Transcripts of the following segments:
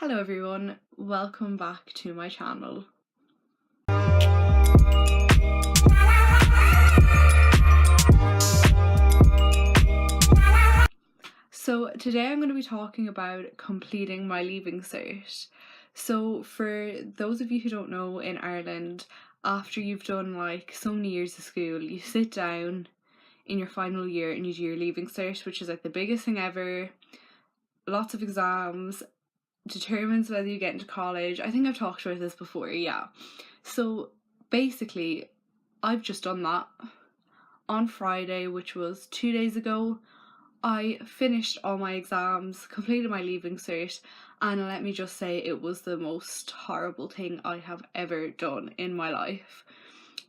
Hello everyone, welcome back to my channel. So today I'm going to be talking about completing my Leaving Cert. So for those of you who don't know, in Ireland, after you've done like so many years of school, you sit down in your final year and you do your Leaving Cert, which is like the biggest thing ever. Lots of exams, determines whether you get into college. I think I've talked about this before, yeah. So basically, I've just done that. On Friday, which was 2 days ago, I finished all my exams, completed my Leaving Cert, and let me just say it was the most horrible thing I have ever done in my life.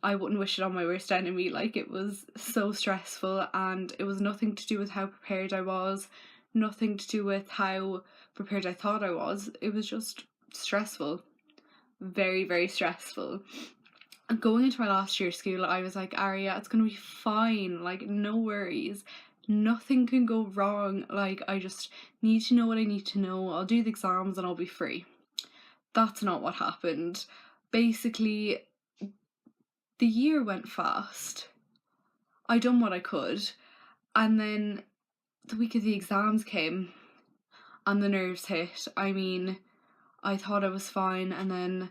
I wouldn't wish it on my worst enemy. Like, it was so stressful, and it was nothing to do with how prepared I was, nothing to do with how prepared I thought I was. It was just stressful. Very, very stressful. And going into my last year of school, I was like, Aria, it's gonna be fine, like, no worries. Nothing can go wrong. Like, I just need to know what I need to know. I'll do the exams and I'll be free. That's not what happened. Basically, the year went fast. I done what I could, and then the week of the exams came and the nerves hit. I mean, I thought I was fine, and then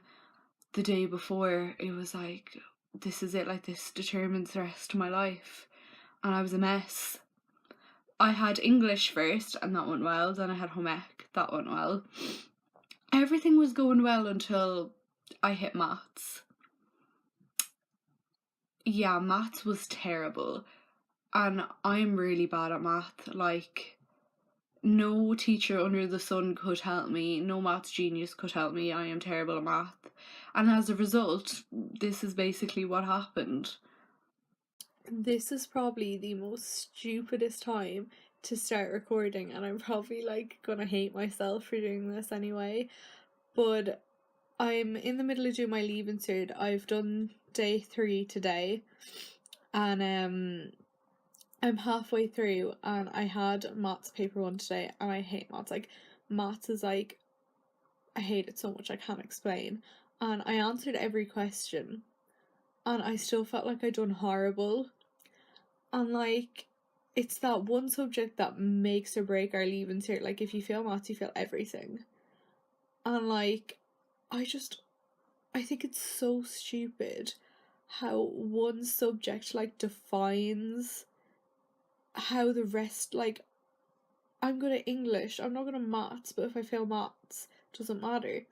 the day before it was like, this is it, like, this determines the rest of my life, and I was a mess. I had English first and that went well, then I had home ec, that went well. Everything was going well until I hit maths. Yeah, maths was terrible, and I'm really bad at math. Like, no teacher under the sun could help me, no maths genius could help me. I am terrible at math, and as a result, this is basically what happened. This is probably the most stupidest time to start recording, and I'm probably like gonna hate myself for doing this anyway. But I'm in the middle of doing my Leaving Cert. I've done day 3 today, and I'm halfway through, and I had maths paper 1 today, and I hate maths. Like, maths is like, I hate it so much I can't explain. And I answered every question, and I still felt like I'd done horrible. And like, it's that one subject that makes or break our Leaving Cert. Like, if you fail maths, you fail everything. And like, I think it's so stupid how one subject like defines how the rest, like, I'm good at English, I'm not good at maths, but if I fail maths, it doesn't matter.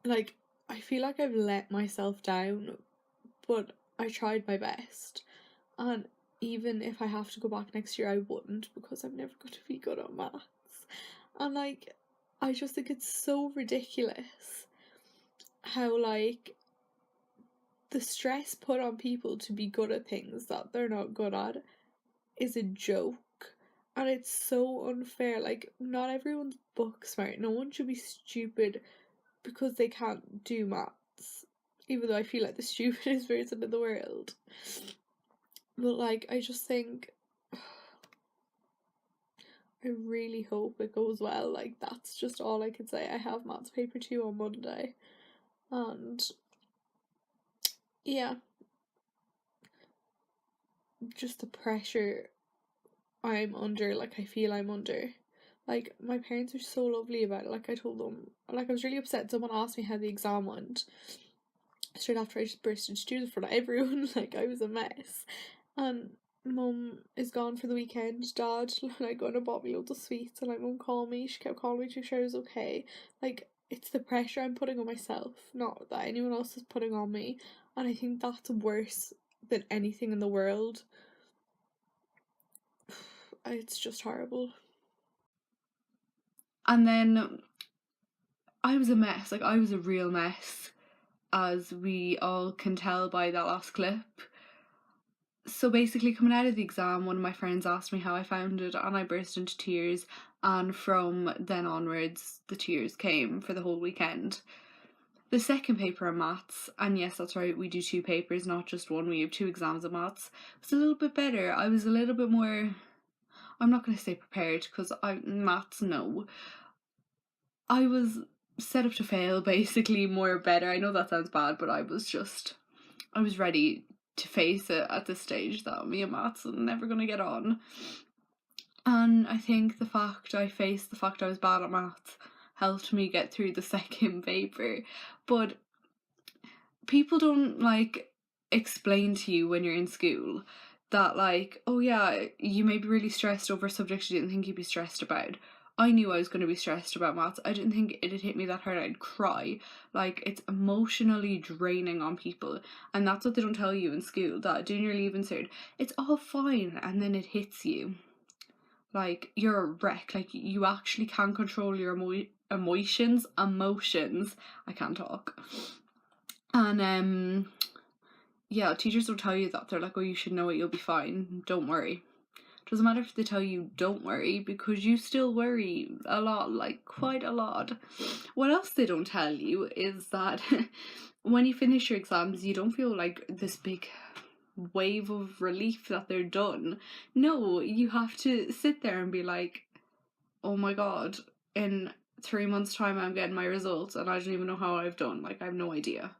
Like, I feel like I've let myself down, but I tried my best. And even if I have to go back next year, I wouldn't, because I'm never going to be good at maths. And like, I just think it's so ridiculous how like the stress put on people to be good at things that they're not good at is a joke. And it's so unfair. Like, not everyone's book smart. No one should be stupid because they can't do maths, even though I feel like the stupidest person in the world. But like, I just think, I really hope it goes well. Like, that's just all I can say. I have maths paper 2 on Monday, and yeah, just the pressure I'm under, like, I feel I'm under. Like, my parents are so lovely about it. Like, I told them, like, I was really upset. Someone asked me how the exam went straight after I just burst into tears in front of everyone. Like, I was a mess. And Mum is gone for the weekend. Dad, like, gone and bought me loads of sweets, and like, Mum called me. She kept calling me to make sure I was okay. Like, it's the pressure I'm putting on myself, not that anyone else is putting on me. And I think that's worse than anything in the world. It's just horrible. And then I was a mess. Like, I was a real mess, as we all can tell by that last clip. So basically, coming out of the exam, one of my friends asked me how I found it, and I burst into tears, and from then onwards the tears came for the whole weekend. The second paper on maths, and yes, that's right, we do 2 papers, not just one, we have 2 exams of maths, was a little bit better. I was a little bit more, I'm not going to say prepared, because maths, no. I was set up to fail, basically, more or better. I know that sounds bad, but I was ready to face it at this stage that me and maths are never going to get on. And I think the fact I faced the fact I was bad at maths helped me get through the second paper. But people don't like explain to you when you're in school that, like, oh yeah, you may be really stressed over a subject you didn't think you'd be stressed about. I knew I was going to be stressed about maths. I didn't think it'd hit me that hard I'd cry. Like, it's emotionally draining on people, and that's what they don't tell you in school, that doing your Leaving Cert, it's all fine, and then it hits you. Like, you're a wreck. Like, you actually can't control your emotions. I can't talk. And yeah, teachers will tell you that. They're like, oh, you should know it, you'll be fine, don't worry. Doesn't matter if they tell you don't worry, because you still worry a lot, like quite a lot. What else they don't tell you is that when you finish your exams, you don't feel like this big wave of relief that they're done. No, you have to sit there and be like, oh my god, in 3 months' time I'm getting my results and I don't even know how I've done. Like, I have no idea.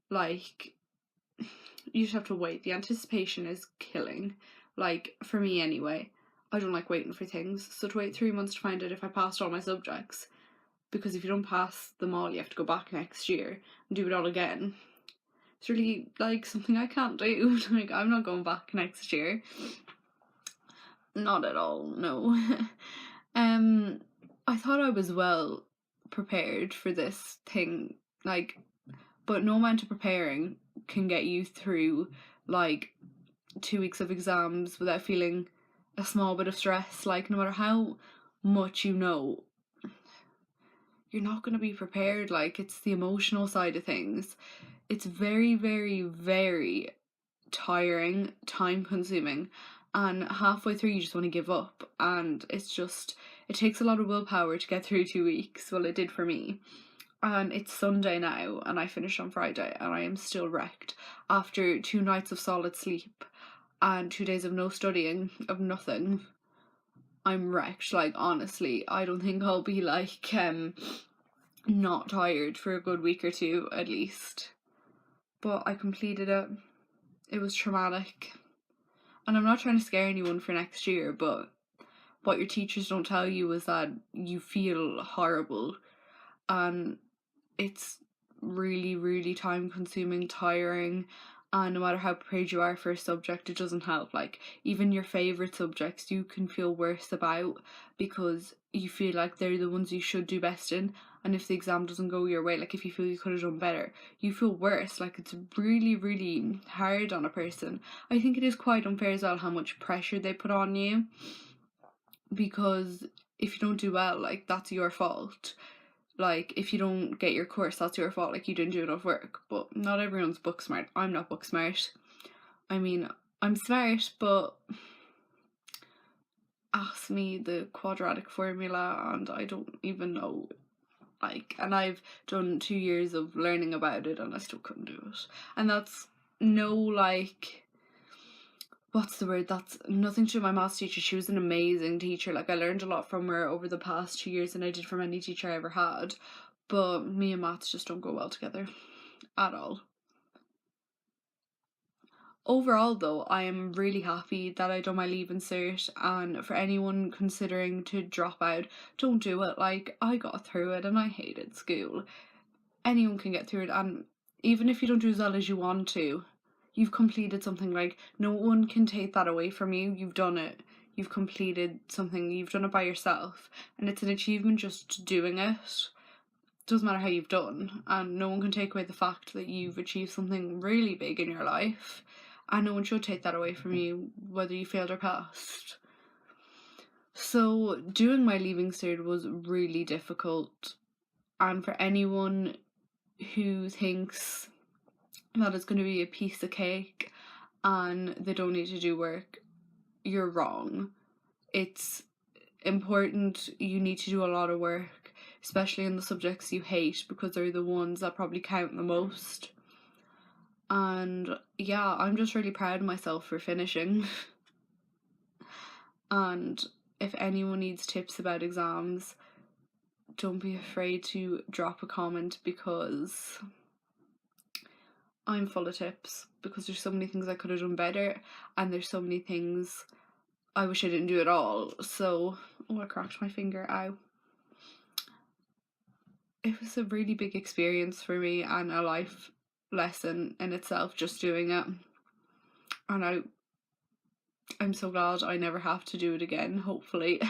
Like, you just have to wait. The anticipation is killing. Like, for me anyway. I don't like waiting for things. So to wait 3 months to find out if I passed all my subjects, because if you don't pass them all, you have to go back next year and do it all again. It's really, like, something I can't do. Like, I'm not going back next year. Not at all, no. I thought I was well prepared for this thing, like, but no amount of preparing can get you through, like, 2 weeks of exams without feeling a small bit of stress. Like, no matter how much you know, you're not going to be prepared. Like, it's the emotional side of things. It's very, very, very tiring, time consuming, and halfway through you just want to give up. And it's just, it takes a lot of willpower to get through 2 weeks. Well, it did for me. And it's Sunday now, and I finished on Friday, and I am still wrecked after 2 nights of solid sleep and 2 days of no studying, of nothing. I'm wrecked. Like, honestly, I don't think I'll be like not tired for a good week or two at least. But I completed it. It was traumatic. And I'm not trying to scare anyone for next year, but what your teachers don't tell you is that you feel horrible, and it's really, really time consuming, tiring, and no matter how prepared you are for a subject, it doesn't help. Like, even your favourite subjects you can feel worse about because you feel like they're the ones you should do best in, and if the exam doesn't go your way, like if you feel you could have done better, you feel worse. Like, it's really, really hard on a person. I think it is quite unfair as well how much pressure they put on you, because if you don't do well, like, that's your fault. Like, if you don't get your course, that's your fault. Like, you didn't do enough work. But not everyone's book smart. I'm not book smart. I mean, I'm smart, but ask me the quadratic formula and I don't even know. Like, and I've done 2 years of learning about it and I still couldn't do it. And that's no, like, what's the word? That's nothing to my maths teacher. She was an amazing teacher. Like, I learned a lot from her over the past 2 years than I did from any teacher I ever had. But me and maths just don't go well together at all. Overall, though, I am really happy that I done my Leaving Cert, and for anyone considering to drop out, don't do it. Like, I got through it and I hated school. Anyone can get through it, and even if you don't do as well as you want to, you've completed something. Like, no one can take that away from you. You've done it. You've completed something. You've done it by yourself, and it's an achievement just doing it. Doesn't matter how you've done, and no one can take away the fact that you've achieved something really big in your life, and no one should take that away from you, whether you failed or passed. So doing my Leaving Cert was really difficult, and for anyone who thinks that it's going to be a piece of cake and they don't need to do work, you're wrong. It's important. You need to do a lot of work, especially in the subjects you hate, because they're the ones that probably count the most. And yeah, I'm just really proud of myself for finishing. And if anyone needs tips about exams, don't be afraid to drop a comment, because I'm full of tips, because there's so many things I could have done better, and there's so many things I wish I didn't do at all. So, oh, I cracked my finger, ow. It was a really big experience for me and a life lesson in itself, just doing it. And I'm so glad I never have to do it again, hopefully.